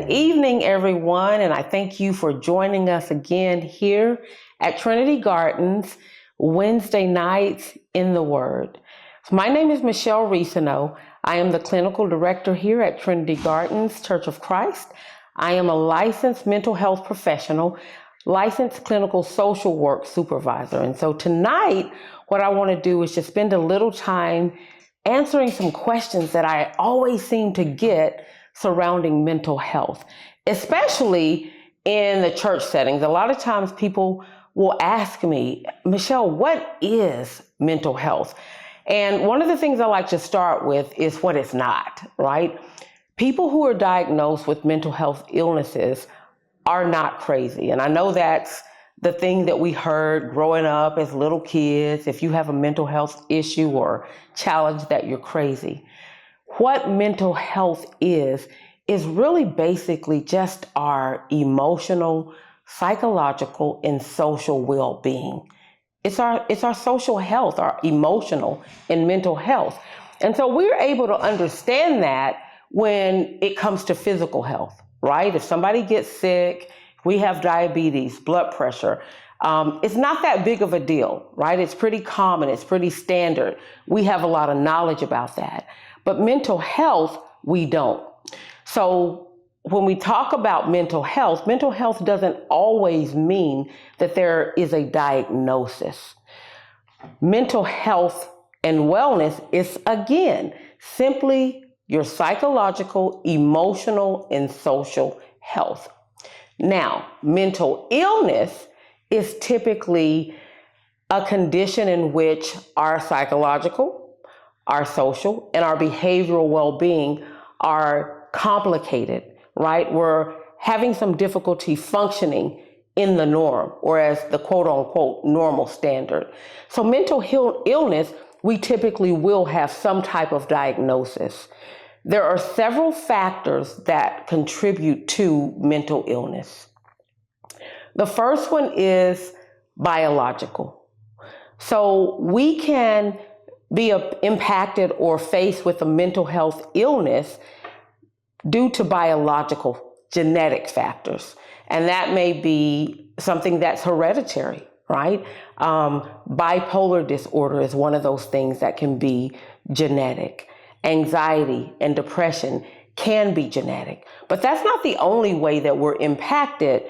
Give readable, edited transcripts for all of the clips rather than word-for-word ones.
Good evening, everyone, and I thank you for joining us again here at Trinity Gardens, Wednesday nights in the Word. My name is Michelle Reescano. I am the clinical director here at Trinity Gardens Church of Christ. I am a licensed mental health professional, licensed clinical social work supervisor. And so tonight, what I want to do is just spend a little time answering some questions that I always seem to get surrounding mental health, especially in the church settings. A lot of times people will ask me, Michelle, what is mental health? And one of the things I like to start with is what it's not, right? People who are diagnosed with mental health illnesses are not crazy. And I know that's the thing that we heard growing up as little kids. If you have a mental health issue or challenge, that you're crazy. What mental health is really basically just our emotional, psychological, and social well-being. It's our social health, our emotional and mental health. And so we're able to understand that when it comes to physical health, right? If somebody gets sick, we have diabetes, blood pressure, it's not that big of a deal, right? It's pretty common, it's pretty standard. We have a lot of knowledge about that. But mental health, we don't. So when we talk about mental health doesn't always mean that there is a diagnosis. Mental health and wellness is, again, simply your psychological, emotional, and social health. Now, mental illness is typically a condition in which our psychological, our social, and our behavioral well-being are complicated, right? We're having some difficulty functioning in the norm, or as the quote-unquote normal standard. So mental illness, we typically will have some type of diagnosis. There are several factors that contribute to mental illness. The first one is biological. So we can be impacted or faced with a mental health illness due to biological genetic factors. And that may be something that's hereditary, right? Bipolar disorder is one of those things that can be genetic. Anxiety and depression can be genetic. But that's not the only way that we're impacted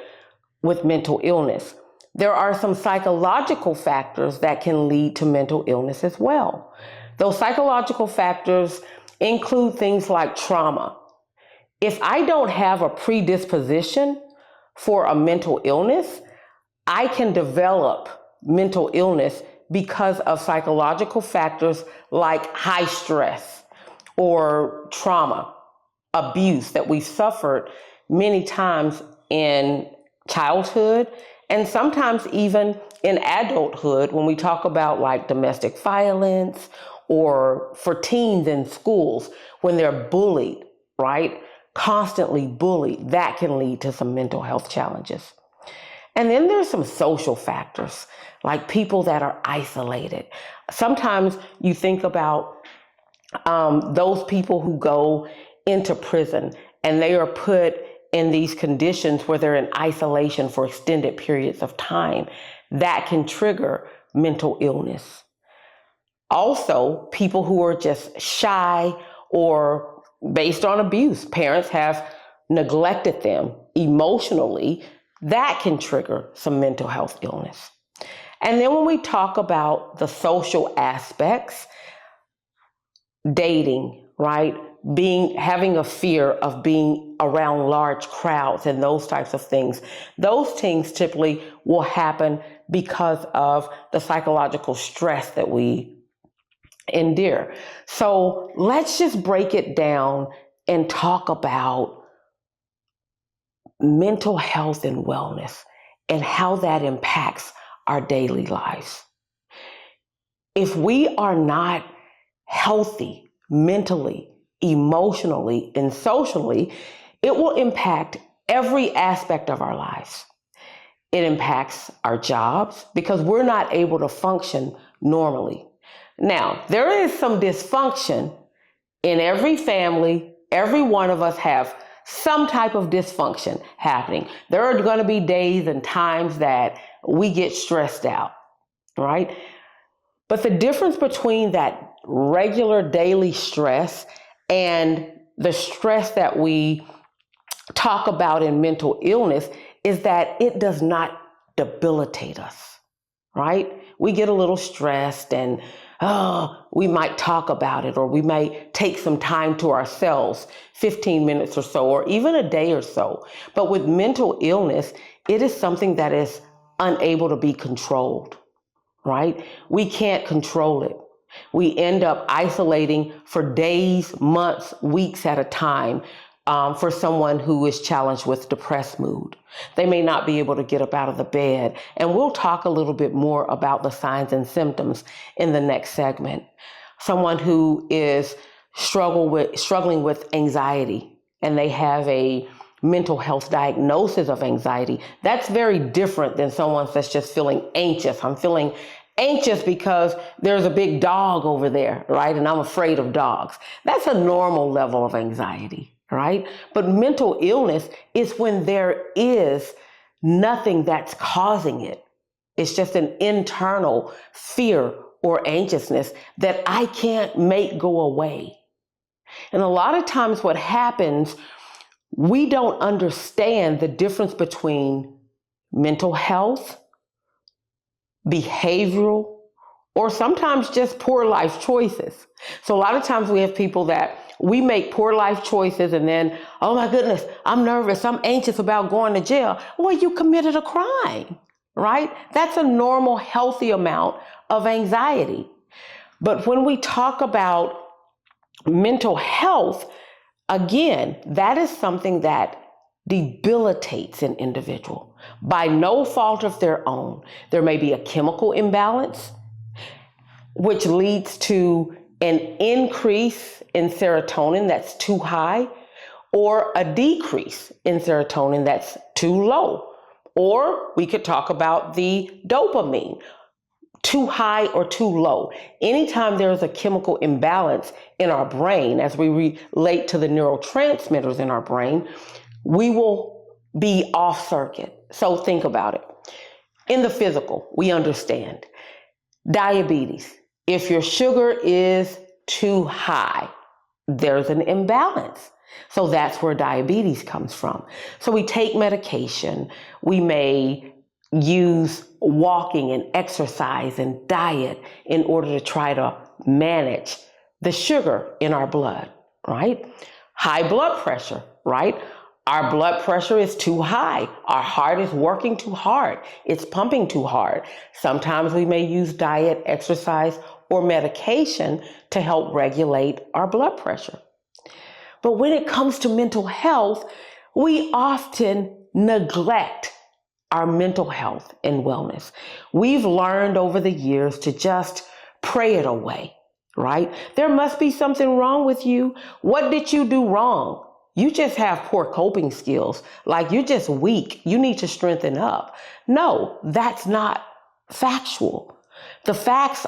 with mental illness. There are some psychological factors that can lead to mental illness as well. Those psychological factors include things like trauma. If I don't have a predisposition for a mental illness, I can develop mental illness because of psychological factors like high stress or trauma, abuse that we've suffered many times in childhood, and sometimes even in adulthood when we talk about like domestic violence, or for teens in schools when they're bullied, right? Constantly bullied, that can lead to some mental health challenges. And then there's some social factors, like people that are isolated. Sometimes you think about those people who go into prison and they are put in these conditions where they're in isolation for extended periods of time. That can trigger mental illness. Also, people who are just shy or based on abuse, parents have neglected them emotionally, that can trigger some mental health illness. And then when we talk about the social aspects, dating, right? Having a fear of being around large crowds and those types of things. Those things typically will happen because of the psychological stress that we endure. So let's just break it down and talk about mental health and wellness and how that impacts our daily lives. If we are not healthy mentally, emotionally, and socially, it will impact every aspect of our lives. It impacts our jobs because we're not able to function normally. Now, there is some dysfunction in every family. Every one of us have some type of dysfunction happening. There are going to be days and times that we get stressed out, right? But the difference between that regular daily stress and the stress that we talk about in mental illness is that it does not debilitate us, right? We get a little stressed and we might talk about it, or we may take some time to ourselves, 15 minutes or so, or even a day or so. But with mental illness, it is something that is unable to be controlled, right? We can't control it. We end up isolating for days, months, weeks at a time. For someone who is challenged with depressed mood, they may not be able to get up out of the bed. And we'll talk a little bit more about the signs and symptoms in the next segment. Someone who is struggling with anxiety and they have a mental health diagnosis of anxiety, that's very different than someone that's just feeling anxious. I'm feeling anxious because there's a big dog over there, right? And I'm afraid of dogs. That's a normal level of anxiety, right? But mental illness is when there is nothing that's causing it. It's just an internal fear or anxiousness that I can't make go away. And a lot of times what happens, we don't understand the difference between mental health, behavioral, or sometimes just poor life choices. So a lot of times we have people that we make poor life choices and then, oh my goodness, I'm nervous, I'm anxious about going to jail. Well, you committed a crime, right? That's a normal, healthy amount of anxiety. But when we talk about mental health, again, that is something that debilitates an individual by no fault of their own. There may be a chemical imbalance, which leads to an increase in serotonin that's too high, or a decrease in serotonin that's too low. Or we could talk about the dopamine, too high or too low. Anytime there is a chemical imbalance in our brain, as we relate to the neurotransmitters in our brain, we will be off circuit. So think about it. In the physical, we understand. Diabetes. If your sugar is too high, there's an imbalance. So that's where diabetes comes from. So we take medication. We may use walking and exercise and diet in order to try to manage the sugar in our blood, right? High blood pressure, right? Our blood pressure is too high. Our heart is working too hard. It's pumping too hard. Sometimes we may use diet, exercise, or medication to help regulate our blood pressure. But when it comes to mental health, we often neglect our mental health and wellness. We've learned over the years to just pray it away, right? There must be something wrong with you. What did you do wrong? You just have poor coping skills. Like you're just weak. You need to strengthen up. No, that's not factual. The facts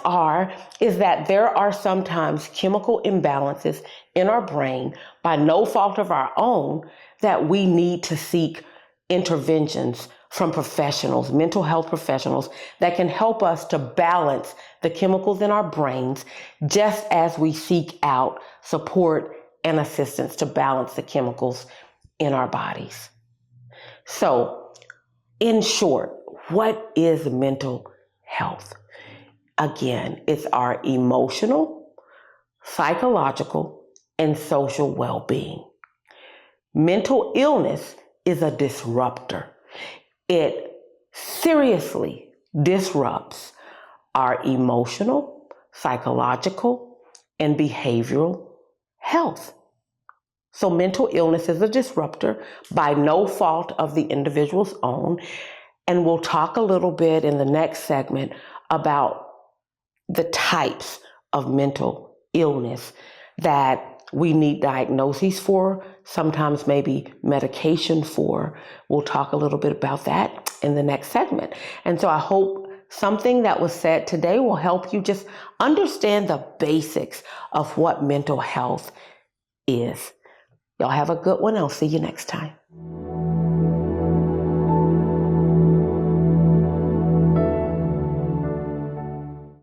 is that there are sometimes chemical imbalances in our brain by no fault of our own that we need to seek interventions from professionals, mental health professionals that can help us to balance the chemicals in our brains just as we seek out support and assistance to balance the chemicals in our bodies. So, in short, what is mental health? Again, it's our emotional, psychological, and social well-being. Mental illness is a disruptor. It seriously disrupts our emotional, psychological, and behavioral health. So mental illness is a disruptor by no fault of the individual's own. And we'll talk a little bit in the next segment about the types of mental illness that we need diagnoses for, sometimes maybe medication for. We'll talk a little bit about that in the next segment. And so I hope something that was said today will help you just understand the basics of what mental health is. Y'all have a good one. I'll see you next time.